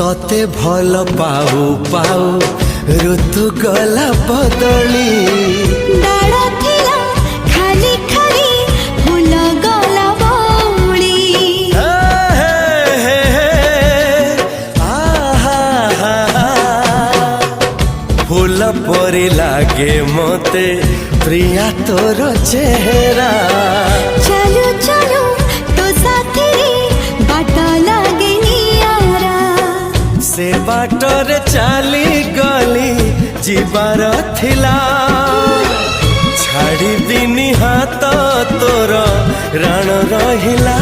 तते भल पाऊ पाऊ ऋतु गला बदली डाळ थिला खाली खाली फूल गला बौली फूल परी लागे मते प्रिया तोर चेहरा चलो चलो तो साथी बाट लागे नियारा से बाटर चली गली जीवार थिला छाड़ी दिनी हाथ तोर राण रहिला।